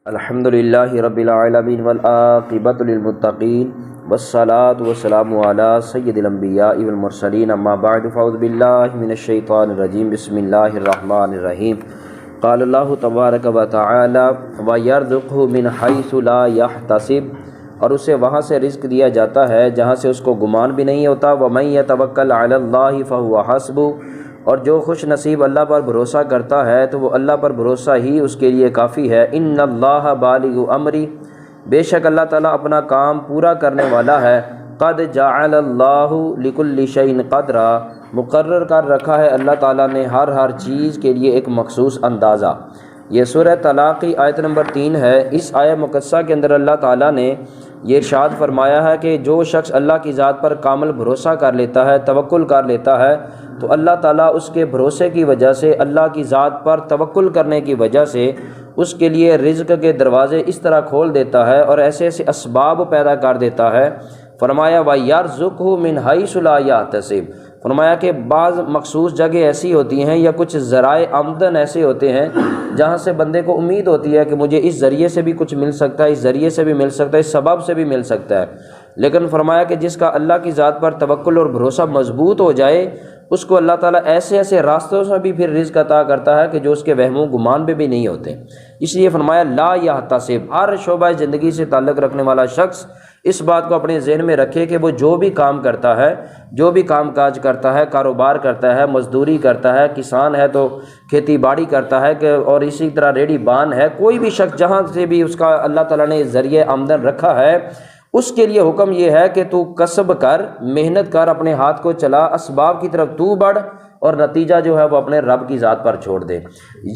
الحمدللہ رب العالمین والعاقبۃ للمتقین والصلاۃ والسلام علی سید الانبیاء والمرسلین اما بعد فاعوذ باللہ من الشیطان الرجیم بسم اللہ الرحمن الرحیم قال اللہ تبارک و تعالی وَيَرْزُقْهُ مِنْ حَيْثُ لَا يَحْتَسِبُ، اور اسے وہاں سے رزق دیا جاتا ہے جہاں سے اس کو گمان بھی نہیں ہوتا۔ وَمَن يَتَوَكَّلْ عَلَى اللَّهِ فَهُوَ حَسْبُهُ، اور جو خوش نصیب اللہ پر بھروسہ کرتا ہے تو وہ اللہ پر بھروسہ ہی اس کے لیے کافی ہے۔ ان اللہ بالغ امری، بے شک اللہ تعالیٰ اپنا کام پورا کرنے والا ہے۔ قد جعل اللہ لکل شیء قدرا، مقرر کر رکھا ہے اللہ تعالیٰ نے ہر چیز کے لیے ایک مخصوص اندازہ۔ یہ سورہ طلاق کی آیت نمبر 3 ہے۔ اس آیت مقدسہ کے اندر اللہ تعالیٰ نے یہ ارشاد فرمایا ہے کہ جو شخص اللہ کی ذات پر کامل بھروسہ کر لیتا ہے، توکل کر لیتا ہے، تو اللہ تعالیٰ اس کے بھروسے کی وجہ سے، اللہ کی ذات پر توکل کرنے کی وجہ سے اس کے لیے رزق کے دروازے اس طرح کھول دیتا ہے اور ایسے اسباب پیدا کر دیتا ہے۔ فرمایا وَيَرْزُقْهُ مِنْ حَيْثُ لَا يَحْتَسِبُ، فرمایا کہ بعض مخصوص جگہ ایسی ہوتی ہیں یا کچھ ذرائع آمدن ایسے ہوتے ہیں جہاں سے بندے کو امید ہوتی ہے کہ مجھے اس ذریعے سے بھی کچھ مل سکتا ہے، اس ذریعے سے بھی مل سکتا ہے، اس سبب سے بھی مل سکتا ہے۔ لیکن فرمایا کہ جس کا اللہ کی ذات پر توکل اور بھروسہ مضبوط ہو جائے، اس کو اللہ تعالیٰ ایسے راستوں سے بھی پھر رزق عطا کرتا ہے کہ جو اس کے وہم و گمان پہ بھی نہیں ہوتے۔ اس لیے فرمایا لا یحتسب، ہر شعبہ زندگی سے تعلق رکھنے والا شخص اس بات کو اپنے ذہن میں رکھے کہ وہ جو بھی کام کرتا ہے، جو بھی کام کاج کرتا ہے، کاروبار کرتا ہے، مزدوری کرتا ہے، کسان ہے تو کھیتی باڑی کرتا ہے کہ اور اسی طرح ریڑھی بان ہے، کوئی بھی شخص جہاں سے بھی اس کا اللہ تعالیٰ نے ذریعہ آمدن رکھا ہے، اس کے لیے حکم یہ ہے کہ تو کسب کر، محنت کر، اپنے ہاتھ کو چلا، اسباب کی طرف تو بڑھ اور نتیجہ جو ہے وہ اپنے رب کی ذات پر چھوڑ دے۔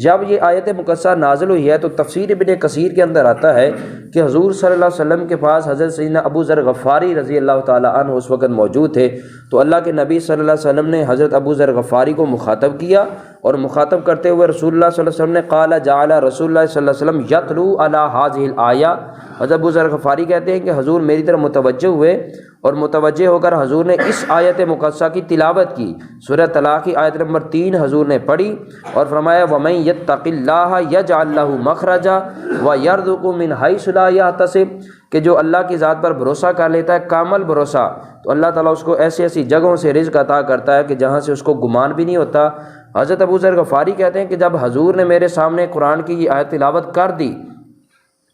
جب یہ آیت مقدسہ نازل ہوئی ہے تو تفسیر ابن کثیر کے اندر آتا ہے کہ حضور صلی اللہ علیہ وسلم کے پاس حضرت سیدنا ابو ذر غفاری رضی اللہ تعالیٰ عنہ اس وقت موجود تھے، تو اللہ کے نبی صلی اللہ علیہ وسلم نے حضرت ابو ذر غفاری کو مخاطب کیا، اور مخاطب کرتے ہوئے رسول اللہ صلی اللہ علیہ وسلم نے قال جعل رسول اللہ صلی اللہ علیہ وسلم یتلو علی هذه الآیہ، حضرت ابو ذر غفاری کہتے ہیں کہ حضور میری طرف متوجہ ہوئے اور متوجہ ہو کر حضور نے اس آیت مقدسہ کی تلاوت کی۔ سورہ طلاق کی آیت نمبر 3 حضور نے پڑھی اور فرمایا وَمَن يَتَّقِ اللَّهَ يَجْعَل لَّهُ مَخْرَجًا وَيَرْزُقْهُ مِنْ حَيْثُ لَا يَحْتَسِبُ، کہ جو اللہ کی ذات پر بھروسہ کر لیتا ہے کامل بھروسہ، تو اللہ تعالیٰ اس کو ایسی جگہوں سے رزق عطا کرتا ہے کہ جہاں سے اس کو گمان بھی نہیں ہوتا۔ حضرت ابو ذر غفاری کہتے ہیں کہ جب حضور نے میرے سامنے قرآن کی یہ آیت تلاوت کر دی،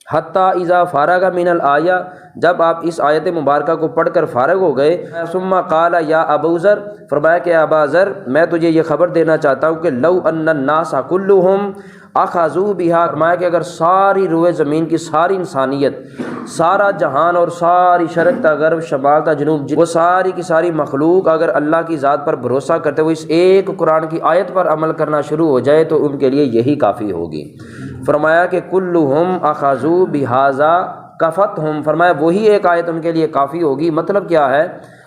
حتیٰ اذا فارغ من الآیہ، جب آپ اس آیت مبارکہ کو پڑھ کر فارغ ہو گئے، ثم قال یا ابو ذر، فرمایا کہ ابا ذر میں تجھے یہ خبر دینا چاہتا ہوں کہ لو ان الناس کلہم اخذوا بها، فرمایا کہ اگر ساری روئے زمین کی ساری انسانیت، سارا جہان اور ساری شرق تا غرب، شمال تا جنوب، وہ ساری کی ساری مخلوق اگر اللہ کی ذات پر بھروسہ کرتے ہوئے اس ایک قرآن کی آیت پر عمل کرنا شروع ہو جائے تو ان کے لیے یہی کافی ہوگی۔ فرمایا کہ کلہم اخذوا بہذا کفتہم، فرمایا وہی ایک آیت ان کے لیے کافی ہوگی۔ مطلب کیا ہے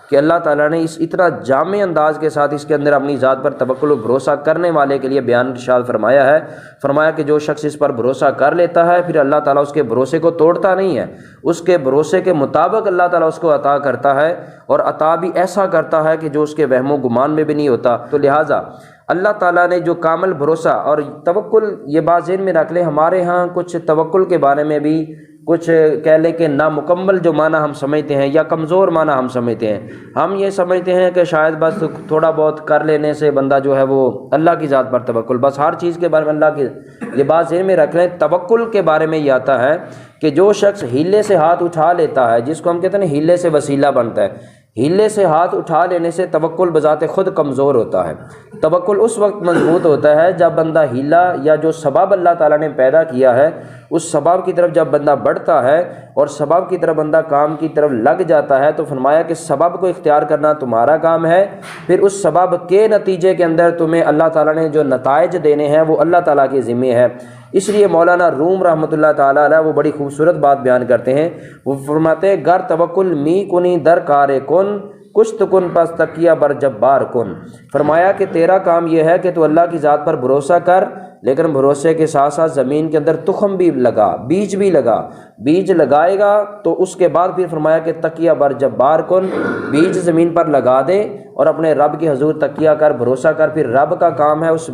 کہ اللہ تعالیٰ نے اس اتنا جامع انداز کے ساتھ اس کے اندر اپنی ذات پر توکل و بھروسہ کرنے والے کے لیے بیان ارشاد فرمایا ہے۔ فرمایا کہ جو شخص اس پر بھروسہ کر لیتا ہے پھر اللہ تعالیٰ اس کے بھروسے کو توڑتا نہیں ہے، اس کے بھروسے کے مطابق اللہ تعالیٰ اس کو عطا کرتا ہے، اور عطا بھی ایسا کرتا ہے کہ جو اس کے وہم و گمان میں بھی نہیں ہوتا۔ تو لہٰذا اللہ تعالیٰ نے جو کامل بھروسہ اور توکل، یہ بات ذہن میں رکھ لیں، ہمارے ہاں کچھ توکل کے بارے میں بھی کچھ کہہ لیں کہ نامکمل جو معنی ہم سمجھتے ہیں یا کمزور معنی ہم سمجھتے ہیں۔ ہم یہ سمجھتے ہیں کہ شاید بس تھوڑا بہت کر لینے سے بندہ جو ہے وہ اللہ کی ذات پر توکل، بس ہر چیز کے بارے میں اللہ کی، یہ بات ذہن میں رکھ لیں۔ توکل کے بارے میں یہ آتا ہے کہ جو شخص ہیلے سے ہاتھ اٹھا لیتا ہے، جس کو ہم کہتے ہیں ہیلے سے وسیلہ بنتا ہے، ہیلے سے ہاتھ اٹھا لینے سے توکل بذات خود کمزور ہوتا ہے۔ توکل اس وقت مضبوط ہوتا ہے جب بندہ ہیلہ یا جو سبب اللہ تعالیٰ نے پیدا کیا ہے اس سبب کی طرف جب بندہ بڑھتا ہے اور سبب کی طرف بندہ کام کی طرف لگ جاتا ہے، تو فرمایا کہ سبب کو اختیار کرنا تمہارا کام ہے، پھر اس سبب کے نتیجے کے اندر تمہیں اللہ تعالیٰ نے جو نتائج دینے ہیں وہ اللہ تعالیٰ کے ذمہ ہے۔ اس لیے مولانا روم رحمۃ اللہ تعالیٰ علیہ وہ بڑی خوبصورت بات بیان کرتے ہیں، وہ فرماتے ہیں گر توکل می کنی در کار کن کشت کن پس تکیہ بر جبار کن، فرمایا کہ تیرا کام یہ ہے کہ تو اللہ کی ذات پر بھروسہ کر، لیکن بھروسے کے ساتھ ساتھ زمین کے اندر تخم بھی لگا، بیج بھی لگا، بیج لگائے گا تو اس کے بعد پھر فرمایا کہ تکیہ بر جبار کن، بیج زمین پر لگا دے اور اپنے رب کے حضور تکیہ کر، بھروسہ کر۔ پھر رب کا کام ہے اس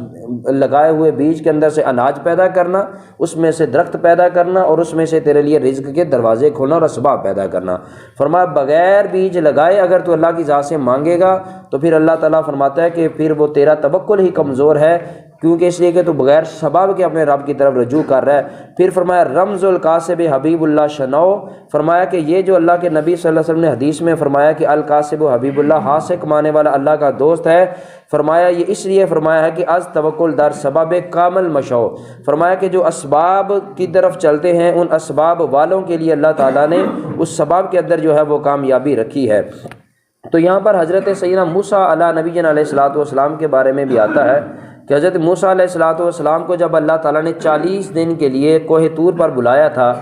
لگائے ہوئے بیج کے اندر سے اناج پیدا کرنا، اس میں سے درخت پیدا کرنا، اور اس میں سے تیرے لیے رزق کے دروازے کھولنا اور اسباب پیدا کرنا۔ فرمایا بغیر بیج لگائے اگر تو اللہ کی ذات سے مانگے گا تو پھر اللہ تعالیٰ فرماتا ہے کہ پھر وہ تیرا توکل ہی کمزور ہے، کیونکہ اس لیے کہ تو بغیر سبب کے اپنے رب کی طرف رجوع کر رہا ہے۔ پھر فرمایا رمز القاسب حبیب اللہ شنو، فرمایا کہ یہ جو اللہ کے نبی صلی اللہ علیہ وسلم نے حدیث میں فرمایا کہ القاسب حبیب اللہ، ہاتھ سے کمانے والا اللہ کا دوست ہے، فرمایا یہ اس لیے فرمایا ہے کہ از توکل در سبب کامل مشو، فرمایا کہ جو اسباب کی طرف چلتے ہیں ان اسباب والوں کے لیے اللہ تعالیٰ نے اس سبب کے اندر جو ہے وہ کامیابی رکھی ہے۔ تو یہاں پر حضرت سیدنا موسیٰ علیہ نبی علیہ الصلوۃ والسلام کے بارے میں بھی آتا ہے کہ حضرت موسیٰ علیہ الصلوۃ والسلام کو جب اللہ تعالیٰ نے 40 دن کے لیے کوہ طور پر بلایا تھا،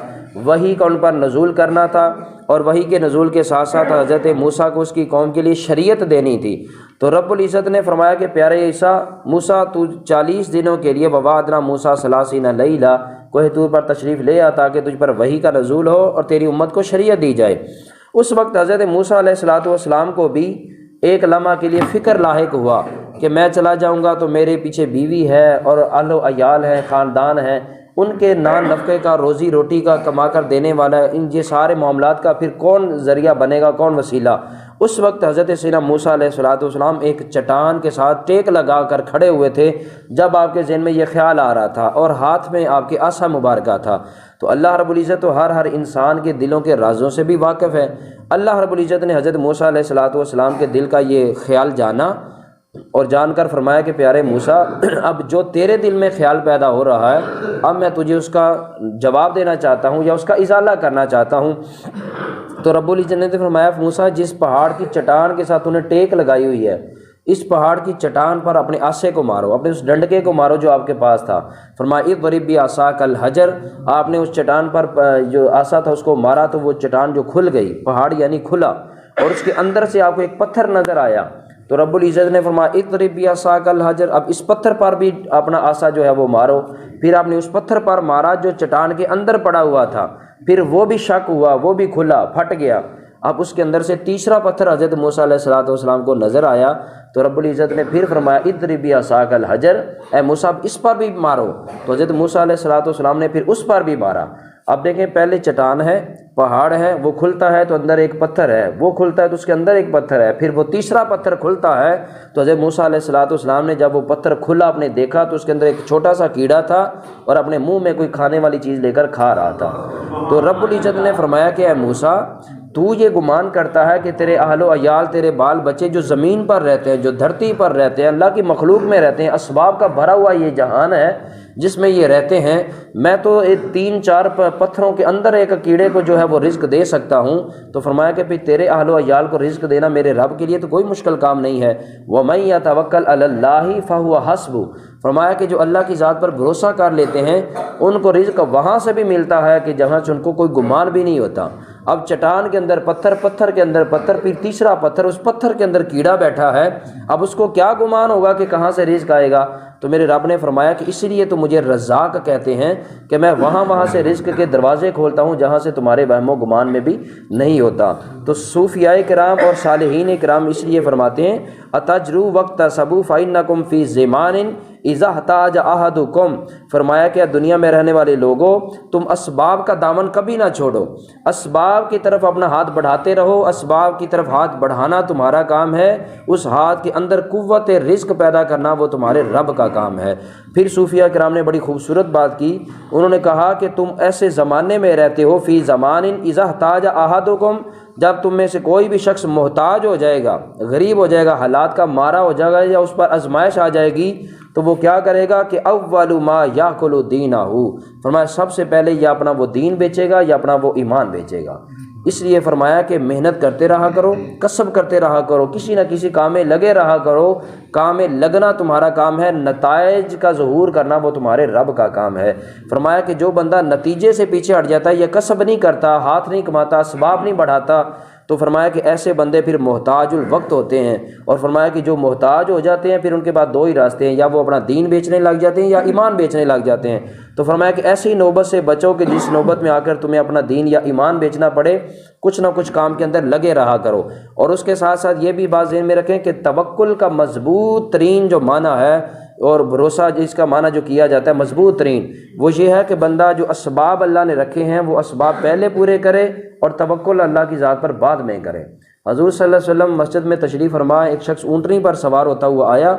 وحی کا ان پر نزول کرنا تھا، اور وحی کے نزول کے ساتھ ساتھ حضرت موسیٰ کو اس کی قوم کے لیے شریعت دینی تھی، تو رب العزت نے فرمایا کہ پیارے عیسیٰ موسیٰ تو 40 دنوں کے لیے ووعدنا موسیٰ 30 لیلہ کوہ طور پر تشریف لے آ تاکہ تجھ پر وحی کا نزول ہو اور تیری امت کو شریعت دی جائے۔ اس وقت حضرت موسیٰ علیہ الصلوۃ والسلام کو بھی ایک لمحہ کے لیے فکر لاحق ہوا کہ میں چلا جاؤں گا تو میرے پیچھے بیوی ہے اور اہل و عیال ہیں، خاندان ہیں، ان کے نان نفقے کا، روزی روٹی کا کما کر دینے والا ہے، ان یہ سارے معاملات کا پھر کون ذریعہ بنے گا، کون وسیلہ۔ اس وقت حضرت سیدنا موسیٰ علیہ الصلوۃ والسلام ایک چٹان کے ساتھ ٹیک لگا کر کھڑے ہوئے تھے جب آپ کے ذہن میں یہ خیال آ رہا تھا، اور ہاتھ میں آپ کے عصا مبارکہ تھا۔ تو اللہ رب العزت تو ہر انسان کے دلوں کے رازوں سے بھی واقف ہے۔ اللہ رب العزت نے حضرت موسیٰ علیہ الصلوۃ والسلام کے دل کا یہ خیال جانا اور جان کر فرمایا کہ پیارے موسیٰ اب جو تیرے دل میں خیال پیدا ہو رہا ہے اب میں تجھے اس کا جواب دینا چاہتا ہوں یا اس کا ازالہ کرنا چاہتا ہوں۔ تو رب العزت نے فرمایا موسیٰ جس پہاڑ کی چٹان کے ساتھ انہیں ٹیک لگائی ہوئی ہے اس پہاڑ کی چٹان پر اپنے عصے کو مارو، اپنے اس ڈنڈکے کو مارو جو آپ کے پاس تھا۔ فرمایا اضرب بعصاک الحجر، آپ نے اس چٹان پر جو عصا تھا اس کو مارا تو وہ چٹان جو کھل گئی، پہاڑ یعنی کھلا، اور اس کے اندر سے آپ کو ایک پتھر نظر آیا۔ تو رب العزت نے فرمایا اضرب بعصاک الحجر، اب اس پتھر پر بھی اپنا عصا جو ہے وہ مارو۔ پھر آپ نے اس پتھر پر مارا جو چٹان کے اندر پڑا ہوا تھا، پھر وہ بھی شک ہوا، وہ بھی کھلا، پھٹ گیا۔ اب اس کے اندر سے تیسرا پتھر حضرت موسیٰ علیہ الصلوۃ والسلام کو نظر آیا، تو رب العزت نے پھر فرمایا اضرب بعصاک الحجر، اے موسیٰ اس پر بھی مارو۔ تو حضرت موسیٰ علیہ الصلوۃ والسلام نے پھر اس پر بھی مارا۔ اب دیکھیں پہلے چٹان ہے، پہاڑ ہے، وہ کھلتا ہے تو اندر ایک پتھر ہے، وہ کھلتا ہے تو اس کے اندر ایک پتھر ہے، پھر وہ تیسرا پتھر کھلتا ہے تو حضرت موسیٰ علیہ الصلوۃ والسلام نے جب وہ پتھر کھلا آپ نے دیکھا تو اس کے اندر ایک چھوٹا سا کیڑا تھا اور اپنے منہ میں کوئی کھانے والی چیز لے کر کھا رہا تھا۔ تو رب العزت نے فرمایا کہ اے موسیٰ تو یہ گمان کرتا ہے کہ تیرے اہل و عیال، تیرے بال بچے جو زمین پر رہتے ہیں، جو دھرتی پر رہتے ہیں، اللہ کی مخلوق میں رہتے ہیں، اسباب کا بھرا ہوا یہ جہان ہے جس میں یہ رہتے ہیں، میں تو 3-4 پتھروں کے اندر ایک کیڑے کو جو ہے وہ رزق دے سکتا ہوں۔ تو فرمایا کہ پھر تیرے اہل و عیال کو رزق دینا میرے رب کے لیے تو کوئی مشکل کام نہیں ہے۔ وَمَن يَتَوَكَّلْ عَلَى اللَّهِ فَهُوَ حَسْبُهُ، فرمایا کہ جو اللہ کی ذات پر بھروسہ کر لیتے ہیں ان کو رزق وہاں سے بھی ملتا ہے کہ جہاں سے ان کو کوئی گمان بھی نہیں ہوتا۔ اب چٹان کے اندر پتھر، پتھر کے اندر پتھر، پھر تیسرا پتھر، اس پتھر کے اندر کیڑا بیٹھا ہے، اب اس کو کیا گمان ہوگا کہ کہاں سے رزق آئے گا؟ تو میرے رب نے فرمایا کہ اس لیے تو مجھے رزاق کہتے ہیں کہ میں وہاں سے رزق کے دروازے کھولتا ہوں جہاں سے تمہارے وہم و گمان میں بھی نہیں ہوتا۔ تو صوفیاء کرام اور صالحین کرام اس لیے فرماتے ہیں اتجرو وقت سبو فإنکم فی زمان اذا احتاج احدکم، فرمایا کہ دنیا میں رہنے والے لوگوں تم اسباب کا دامن کبھی نہ چھوڑو، اسباب کی طرف اپنا ہاتھ بڑھاتے رہو، اسباب کی طرف ہاتھ بڑھانا تمہارا کام ہے، اس ہاتھ کے اندر قوت رزق پیدا کرنا وہ تمہارے رب کا کام ہے۔ پھر صوفیہ کرام نے بڑی خوبصورت بات کی، انہوں نے کہا کہ تم ایسے زمانے میں رہتے ہو فی زمان اذا احتاج احدکم، جب تم میں سے کوئی بھی شخص محتاج ہو جائے گا، غریب ہو جائے گا، حالات کا مارا ہو جائے گا یا اس پر آزمائش آ جائے گی تو وہ کیا کرے گا کہ اول ما یاکل دینہ، فرمایا سب سے پہلے یا اپنا وہ دین بیچے گا یا اپنا وہ ایمان بیچے گا۔ اس لیے فرمایا کہ محنت کرتے رہا کرو، کسب کرتے رہا کرو، کسی نہ کسی کام میں لگے رہا کرو، کام میں لگنا تمہارا کام ہے، نتائج کا ظہور کرنا وہ تمہارے رب کا کام ہے۔ فرمایا کہ جو بندہ نتیجے سے پیچھے ہٹ جاتا ہے یا کسب نہیں کرتا، ہاتھ نہیں کماتا، اسباب نہیں بڑھاتا، تو فرمایا کہ ایسے بندے پھر محتاج الوقت ہوتے ہیں، اور فرمایا کہ جو محتاج ہو جاتے ہیں پھر ان کے بعد دو ہی راستے ہیں، یا وہ اپنا دین بیچنے لگ جاتے ہیں یا ایمان بیچنے لگ جاتے ہیں۔ تو فرمایا کہ ایسی نوبت سے بچو کہ جس نوبت میں آ کر تمہیں اپنا دین یا ایمان بیچنا پڑے، کچھ نہ کچھ کام کے اندر لگے رہا کرو۔ اور اس کے ساتھ ساتھ یہ بھی بات ذہن میں رکھیں کہ توکل کا مضبوط ترین جو معنی ہے اور بھروسہ جس کا معنی جو کیا جاتا ہے مضبوط ترین، وہ یہ ہے کہ بندہ جو اسباب اللہ نے رکھے ہیں وہ اسباب پہلے پورے کرے اور توکل اللہ کی ذات پر بعد میں کرے۔ حضور صلی اللہ علیہ وسلم مسجد میں تشریف فرما، ایک شخص اونٹنی پر سوار ہوتا ہوا آیا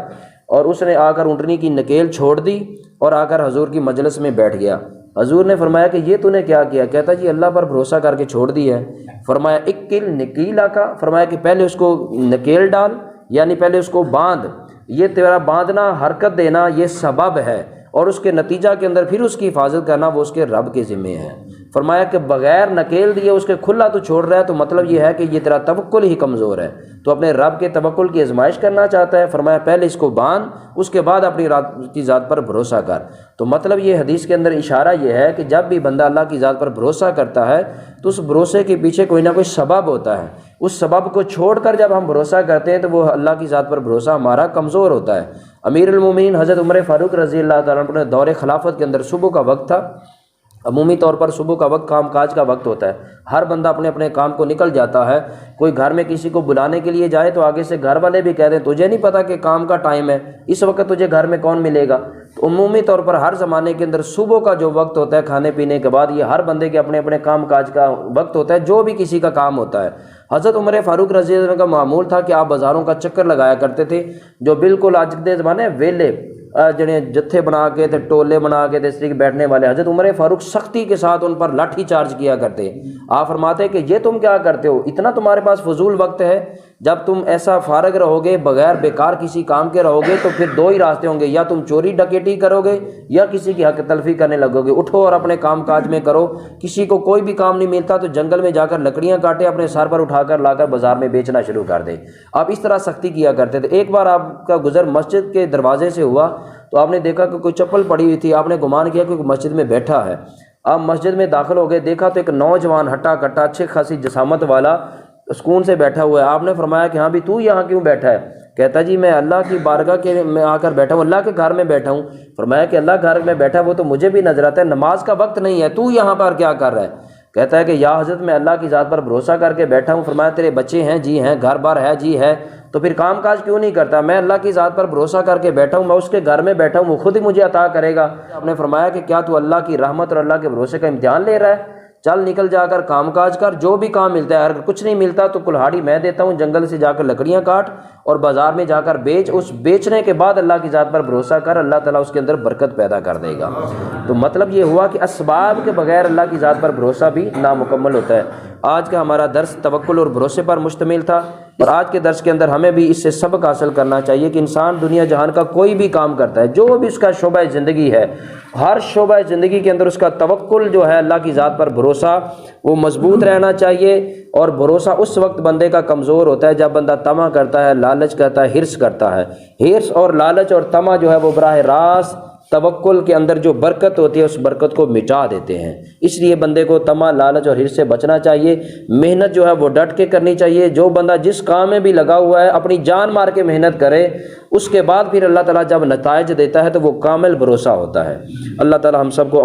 اور اس نے آ کر اونٹنی کی نکیل چھوڑ دی اور آ کر حضور کی مجلس میں بیٹھ گیا۔ حضور نے فرمایا کہ یہ تو نے کیا کیا؟ کہتا جی اللہ پر بھروسہ کر کے چھوڑ دی ہے۔ فرمایا اکل نکیلا کا، فرمایا کہ پہلے اس کو نکیل ڈال، یعنی پہلے اس کو باندھ، یہ تیرا باندھنا، حرکت دینا یہ سبب ہے، اور اس کے نتیجہ کے اندر پھر اس کی حفاظت کرنا وہ اس کے رب کے ذمے ہے۔ فرمایا کہ بغیر نکیل دیے اس کے کھلا تو چھوڑ رہا ہے، تو مطلب یہ ہے کہ یہ تیرا توکل ہی کمزور ہے، تو اپنے رب کے توکل کی آزمائش کرنا چاہتا ہے۔ فرمایا پہلے اس کو باندھ، اس کے بعد اپنی رب کی ذات پر بھروسہ کر۔ تو مطلب یہ حدیث کے اندر اشارہ یہ ہے کہ جب بھی بندہ اللہ کی ذات پر بھروسہ کرتا ہے تو اس بھروسے کے پیچھے کوئی نہ کوئی سبب ہوتا ہے، اس سبب کو چھوڑ کر جب ہم بھروسہ کرتے ہیں تو وہ اللہ کی ذات پر بھروسہ ہمارا کمزور ہوتا ہے۔ امیر المومنین حضرت عمر فاروق رضی اللہ تعالیٰ عنہ نے دور خلافت کے اندر صبح کا وقت تھا، عمومی طور پر صبح کا وقت کام کاج کا وقت ہوتا ہے، ہر بندہ اپنے اپنے کام کو نکل جاتا ہے۔ کوئی گھر میں کسی کو بلانے کے لیے جائے تو آگے سے گھر والے بھی کہہ دیں تجھے نہیں پتہ کہ کام کا ٹائم ہے، اس وقت تجھے گھر میں کون ملے گا؟ تو عمومی طور پر ہر زمانے کے اندر صبح کا جو وقت ہوتا ہے کھانے پینے کے بعد، یہ ہر بندے کے اپنے اپنے کام کاج کا وقت ہوتا ہے، جو بھی کسی کا کام ہوتا ہے۔ حضرت عمر فاروق رضی اللہ عنہ کا معمول تھا کہ آپ بازاروں کا چکر لگایا کرتے تھے، جو بالکل آج کے زمانے ویلے جڑے جتھے بنا کے تھے، ٹولے بنا کے تھے اس طریقے بیٹھنے والے، حضرت عمر فاروق سختی کے ساتھ ان پر لاٹھی چارج کیا کرتے۔ آپ فرماتے کہ یہ تم کیا کرتے ہو؟ اتنا تمہارے پاس فضول وقت ہے؟ جب تم ایسا فارغ رہو گے، بغیر بیکار کسی کام کے رہو گے، تو پھر دو ہی راستے ہوں گے، یا تم چوری ڈکیٹی کرو گے یا کسی کی حق تلفی کرنے لگو گے۔ اٹھو اور اپنے کام کاج میں کرو، کسی کو کوئی بھی کام نہیں ملتا تو جنگل میں جا کر لکڑیاں کاٹے، اپنے سر پر اٹھا کر لا کر بازار میں بیچنا شروع کر دے۔ آپ اس طرح سختی کیا کرتے تھے۔ ایک بار آپ کا گزر مسجد کے دروازے سے ہوا تو آپ نے دیکھا کہ کوئی چپل پڑی ہوئی تھی، آپ نے گمان کیا کہ کوئی مسجد میں بیٹھا ہے۔ آپ مسجد میں داخل ہو گئے، دیکھا تو ایک نوجوان ہٹا کٹا اچھی خاصی جسامت والا سکون سے بیٹھا ہوا ہے۔ آپ نے فرمایا کہ ہاں بھی تو یہاں کیوں بیٹھا ہے؟ کہتا جی میں اللہ کی بارگاہ کے میں آ کر بیٹھا ہوں، اللہ کے گھر میں بیٹھا ہوں۔ فرمایا کہ اللہ گھر میں بیٹھا وہ تو مجھے بھی نظر آتا ہے، نماز کا وقت نہیں ہے، تو یہاں پر کیا کر رہا ہے؟ کہتا ہے کہ یا حضرت میں اللہ کی ذات پر بھروسہ کر کے بیٹھا ہوں۔ فرمایا تیرے بچے ہیں؟ جی ہیں۔ گھر بار ہے؟ جی ہے۔ تو پھر کام کاج کیوں نہیں کرتا؟ میں اللہ کی ذات پر بھروسہ کر کے بیٹھا ہوں، میں اس کے گھر میں بیٹھا ہوں، وہ خود ہی مجھے عطا کرے گا۔ آپ نے فرمایا کہ کیا تو اللہ کی رحمت اور اللہ کے بھروسے کا امتحان لے رہا ہے؟ چل نکل جا کر کام کاج کر، جو بھی کام ملتا ہے، اگر کچھ نہیں ملتا تو کلہاڑی میں دیتا ہوں، جنگل سے جا کر لکڑیاں کاٹ اور بازار میں جا کر بیچ، اس بیچنے کے بعد اللہ کی ذات پر بھروسہ کر، اللہ تعالیٰ اس کے اندر برکت پیدا کر دے گا۔ تو مطلب یہ ہوا کہ اسباب کے بغیر اللہ کی ذات پر بھروسہ بھی نامکمل ہوتا ہے۔ آج کا ہمارا درس توکل اور بھروسے پر مشتمل تھا، اور آج کے درس کے اندر ہمیں بھی اس سے سبق حاصل کرنا چاہیے کہ انسان دنیا جہان کا کوئی بھی کام کرتا ہے، جو بھی اس کا شعبہ زندگی ہے، ہر شعبہ زندگی کے اندر اس کا توکل جو ہے اللہ کی ذات پر بھروسہ وہ مضبوط رہنا چاہیے۔ اور بھروسہ اس وقت بندے کا کمزور ہوتا ہے جب بندہ طمع کرتا ہے، لالچ کرتا ہے، حرص کرتا ہے۔ حرص اور لالچ اور طمع جو ہے وہ براہ راست توکل کے اندر جو برکت ہوتی ہے اس برکت کو مٹا دیتے ہیں۔ اس لیے بندے کو طمع، لالچ اور حرص سے بچنا چاہیے۔ محنت جو ہے وہ ڈٹ کے کرنی چاہیے۔ جو بندہ جس کام میں بھی لگا ہوا ہے اپنی جان مار کے محنت کرے، اس کے بعد پھر اللہ تعالیٰ جب نتائج دیتا ہے تو وہ کامل بھروسہ ہوتا ہے۔ اللہ تعالیٰ ہم سب کو